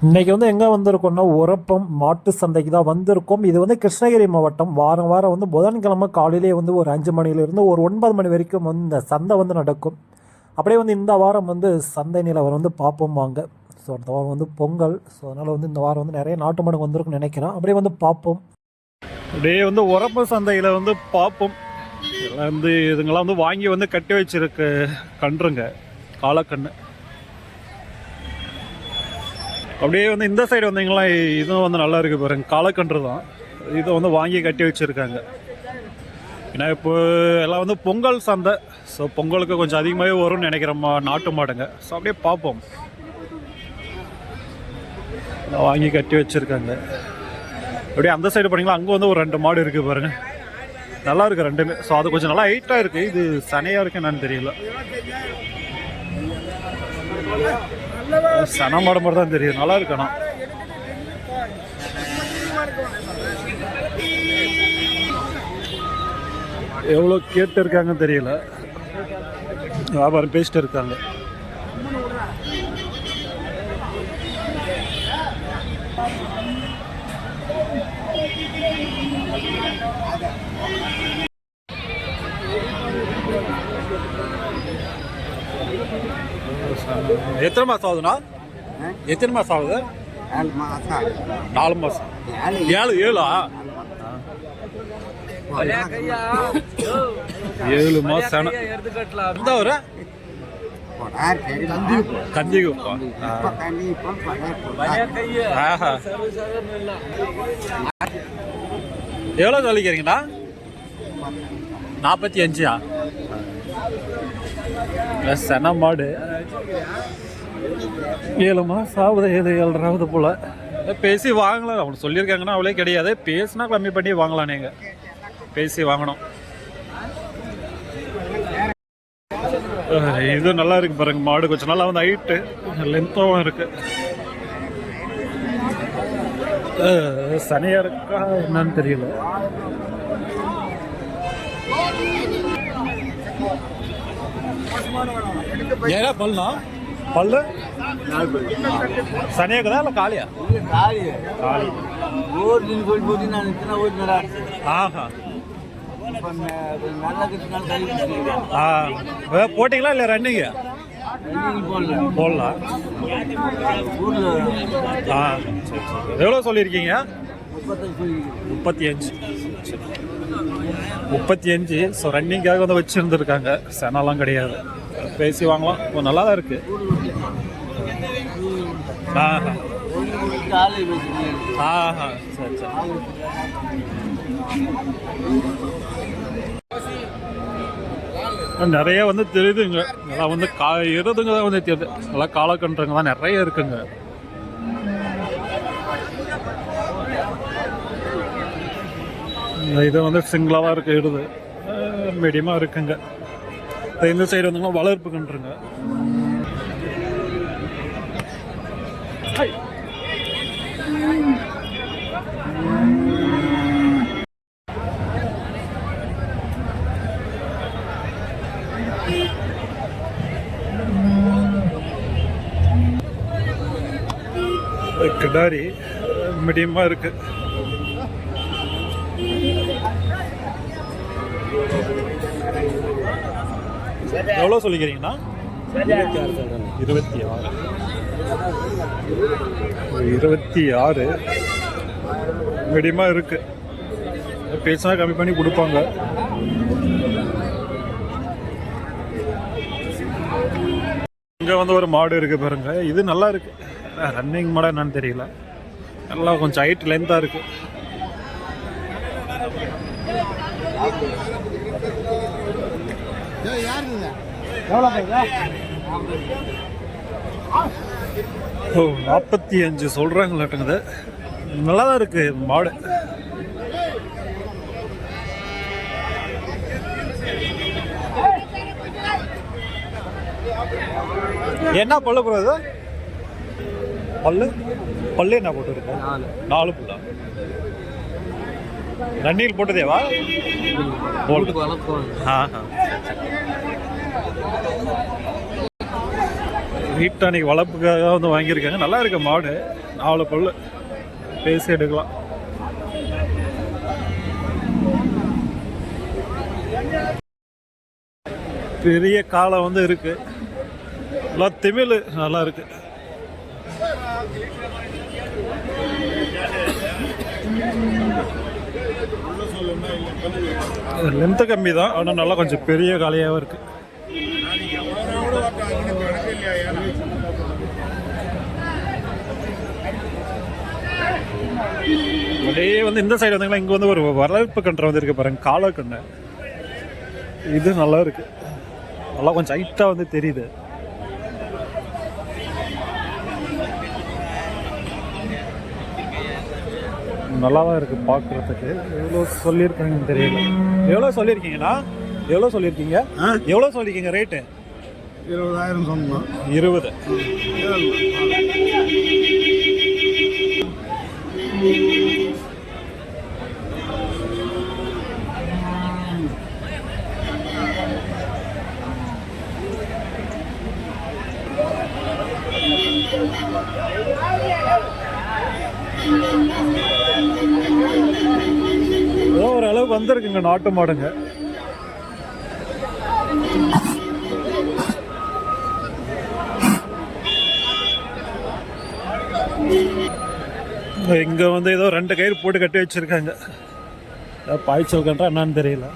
இன்றைக்கி எங்கே வந்திருக்கோம்னா உரப்பம் மாட்டு சந்தைக்கு தான் வந்திருக்கோம். இது கிருஷ்ணகிரி மாவட்டம். வாரம் வாரம் புதன்கிழமை காலையிலே ஒரு 5 மணிலேருந்து ஒரு 9 மணி வரைக்கும் இந்த சந்தை நடக்கும். அப்படியே இந்த வாரம் சந்தை நிலவரம் பார்ப்போம் வாங்க. ஸோ இந்த வாரம் பொங்கல். ஸோ அதனால் இந்த வாரம் நிறைய நாட்டு மாடுங்க வந்திருக்குன்னு நினைக்கிறேன். அப்படியே பார்ப்போம். அப்படியே உரப்பு சந்தையில் பார்ப்போம். எல்லாம் இதுங்கெல்லாம் வாங்கி கட்டி வச்சிருக்க கன்றுங்க, காலக்கண்ணு. அப்படியே இந்த சைடு வந்தீங்களா, இதுவும் நல்லா இருக்குது பாருங்க, காலக்கன்று தான். இதை வாங்கி கட்டி வச்சுருக்காங்க. ஏன்னா இப்போ எல்லாம் பொங்கல் சந்தை. ஸோ பொங்கலுக்கு கொஞ்சம் அதிகமாகவே வரும்னு நினைக்கிறோம் நாட்டு மாடுங்க. ஸோ அப்படியே பார்ப்போம். வாங்கி கட்டி வச்சுருக்காங்க. அப்படியே அந்த சைடு போனீங்களா, அங்கே ஒரு 2 மாடு இருக்குது பாருங்கள், நல்லா இருக்குது ரெண்டுமே. ஸோ அது கொஞ்சம் நல்லா ஹைட்டாக இருக்குது. இது சனையாக இருக்கு என்னன்னு தெரியல, சன மாடு மாதிரி தான் தெரியும். நல்லா இருக்கணும். எவ்வளோ கேட்டு இருக்காங்கன்னு தெரியல, வியாபாரம் பேசிட்டு இருக்காங்க. எத்தனை மாதம் ஆகுதுண்ணா? எத்தனை மாதம் ஆகுது? 4 மாதம். 7 மாதம். எந்த ஊரு? கந்திகுப்பம். எவ்வளோ சொல்லிக்கிறீங்கண்ணா? 45. சன மாடு 7 மாதம் ஆகுது. 7.5 போல் பேசி வாங்கலாம். அவங்க சொல்லியிருக்காங்கன்னா அவளே கிடையாது. பேசினா கம்மி பண்ணி வாங்கலாம். நீங்கள் பேசி வாங்கணும். இது நல்லா இருக்கு பாருங்க, மாடு கொஞ்சம் நல்லா ஹைட்டு லென்த்தாகவும் இருக்கு. சனியா இருக்கா என்னன்னு தெரியல. ஏன்னா பல்னா பல்லு சனியாக்குதா இல்லை காலியா? காலி. ஆஹா, போட்டிங்களா இல்லை ரன்னிங்க? போடலாம். எவ்வளோ சொல்லியிருக்கீங்க? 35. ஸோ ரன்னிங்காக வச்சுருந்துருக்காங்க. செனலாம் கிடையாது. பேசி வாங்கலாம். நல்லா தான் இருக்கு. ஆஹா, சரி சரி. நிறைய தெரியுதுங்க. நல்லா இருதுங்க தான் தெரியுது. நல்லா காலக்கன்றுங்க தான் நிறைய இருக்குங்க. இது சிங்கிளாக தான் இருக்கு. இருது மீடியமாக இருக்குங்க. இந்த சைடு வந்தீங்கன்னா வளர்ப்பு கன்றுங்க. கிடாரி மீடியமாக இருக்கு. எவ்வளோ சொல்லிக்கிறீங்கண்ணா? 26 மீடியமாக இருக்கு. பேசினா கம்மி பண்ணி கொடுப்பாங்க. இங்கே ஒரு மாடு இருக்கு பாருங்க. இது நல்லா இருக்கு. ரன்னிங் மாடா என்னன்னு தெரியல. நல்லா கொஞ்சம் ஹைட் லென்த்தாக இருக்கு. ஓ, 45 சொல்றாங்களாட்டுங்குது. நல்லா தான் இருக்கு மாடு. என்ன பல்லு போடுறது? பல்லு என்ன போட்டு இருக்கு? 4 புல்லா? ரன்னில் போட்டதேவா? வீட்டை அன்றைக்கி வளர்ப்புக்காக வந்து வாங்கியிருக்காங்க. நல்லா இருக்கு மாடு, 4 பல்லு, பேசி எடுக்கலாம். பெரிய காலை வந்து இருக்கு, நல்லா திமிழ் நல்லா இருக்கு. லென்த்து கம்மி தான், ஆனால் நல்லா கொஞ்சம் பெரிய காலையாகவும் இருக்கு. அப்படியே வந்து இந்த சைடு வந்தீங்கன்னா இங்கே வந்து ஒரு வரவேற்பு கன்று வந்து இருக்கு பாருங்க, காலை கண்ணு. இது நல்லா இருக்கு, நல்லா கொஞ்சம் ஹைட்டாக வந்து தெரியுது. நல்லா தான் இருக்குது பார்க்குறதுக்கு. எவ்வளோ சொல்லியிருக்காங்கன்னு தெரியல. எவ்வளோ சொல்லியிருக்கீங்கண்ணா? எவ்வளோ சொல்லியிருக்கீங்க? எவ்வளோ சொல்லியிருக்கீங்க ரேட்டு? 20,000 சொன்னோம். 20. ஏதோ ஒரு அளவுக்கு வந்திருக்குங்க நாட்டு மாடுங்க. இங்க வந்து ஏதோ 2 கயிறு போட்டு கட்டி வச்சிருக்காங்க. பாய்ச்சல் கன்றா என்னன்னு தெரியல.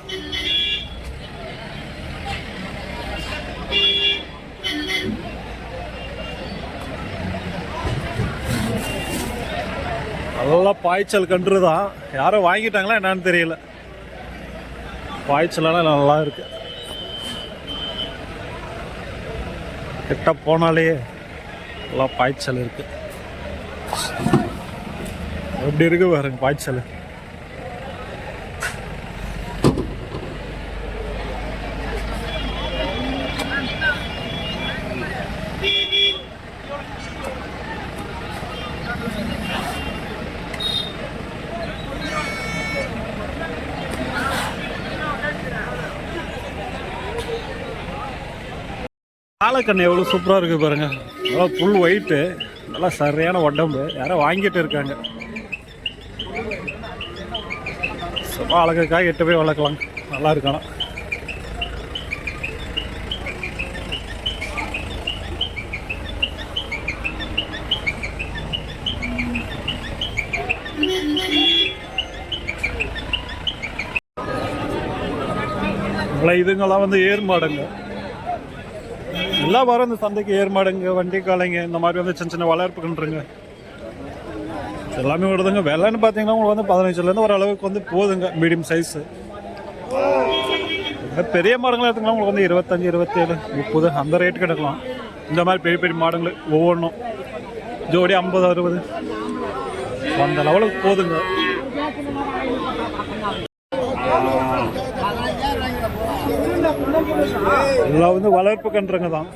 அதெல்லாம் பாய்ச்சல் கன்று தான், யாரும் வாங்கிட்டாங்களா என்னன்னு தெரியல. பாய்ச்சலாம் நல்லா இருக்கு. கிட்ட போனாலே நல்லா பாய்ச்சல் இருக்கு. எப்படி இருக்கு பாருங்க பாய்ச்சல். காலக்கண்ணு எவ்வளோ சூப்பராக இருக்குது பாருங்க. நல்லா ஃபுல் ஒயிட்டு, நல்லா சரியான உடம்பு. யாரோ வாங்கிட்டு இருக்காங்க. சும்மா அழகுக்காக 8 போய் வளர்க்கலாம், நல்லா இருக்கணும். இதுங்கெல்லாம் வந்து ஏர்மாடுங்க. எல்லா வாரம் இந்த சந்தைக்கு ஏர்மாடுங்க, வண்டி காலைங்க, இந்த மாதிரி வந்து சின்ன சின்ன வளர்ப்புக்குன்றங்க எல்லாமே வருதுங்க. விலைன்னு பார்த்தீங்கன்னா உங்களுக்கு வந்து 15லேருந்து ஒரு அளவுக்கு வந்து போகுதுங்க, மீடியம் சைஸு. பெரிய மாடுங்களாம் எடுத்துக்கலாம் உங்களுக்கு வந்து 25, 27, 30 அந்த ரேட்டு கிடைக்கலாம். இந்த மாதிரி பெரிய பெரிய மாடுங்கள் ஒவ்வொன்றும் ஜோடி 50, 60 அந்த லெவலுக்கு போகுதுங்க. எல்லாம் வந்து வளர்ப்பு கன்றுங்க தான்.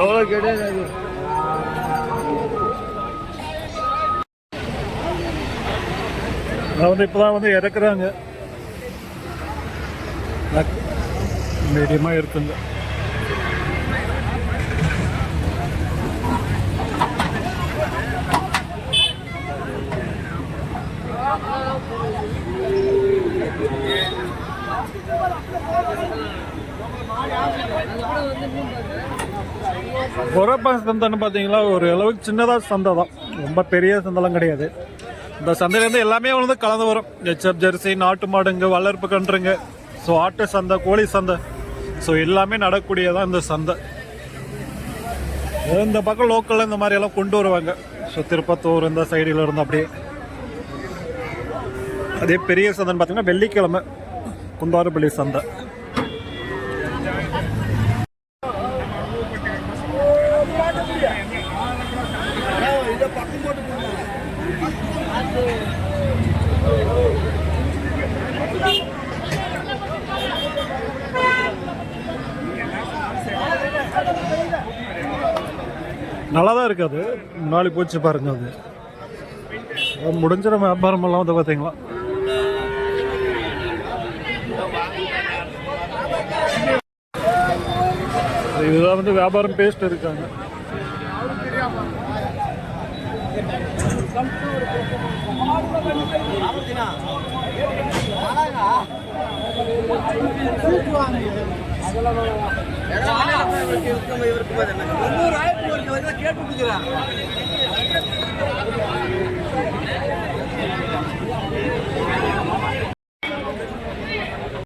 எவ்வளோ கிடையாது. வந்து இப்போதான் வந்து இறக்குறாங்க, மீடியமாக இருக்குங்க. பொறப்பா சந்தைன்னு பார்த்தீங்களா, ஒரு அளவுக்கு சின்னதாக சந்தை தான், ரொம்ப பெரிய சந்தைலாம் கிடையாது. இந்த சந்தையிலேருந்து எல்லாமே வந்து கலந்து வரும். ஹெச்எப் ஜெர்சி, நாட்டு மாடுங்க, வளர்ப்பு கன்றுங்க, ஸோ ஆட்டு சந்தை, கோழி சந்தை, ஸோ எல்லாமே நடக்கூடியதான் இந்த சந்தை. இந்த பக்கம் லோக்கலில் இந்த மாதிரி எல்லாம் கொண்டு வருவாங்க. ஸோ திருப்பத்தூர் இந்த சைடில் இருந்து அப்படியே. அதே பெரிய சந்தைன்னு பார்த்தீங்கன்னா வெள்ளிக்கிழமை குந்தாரப்பள்ளி சந்தை. நல்லா தான் இருக்குது. அது முன்னாடி போச்சு பாருங்க. அது முடிஞ்சிட வியாபாரமெல்லாம் வந்து பார்த்தீங்களா. இதுதான் வந்து வியாபாரம் பேஸ்ட் இருக்காங்க. கேட்டு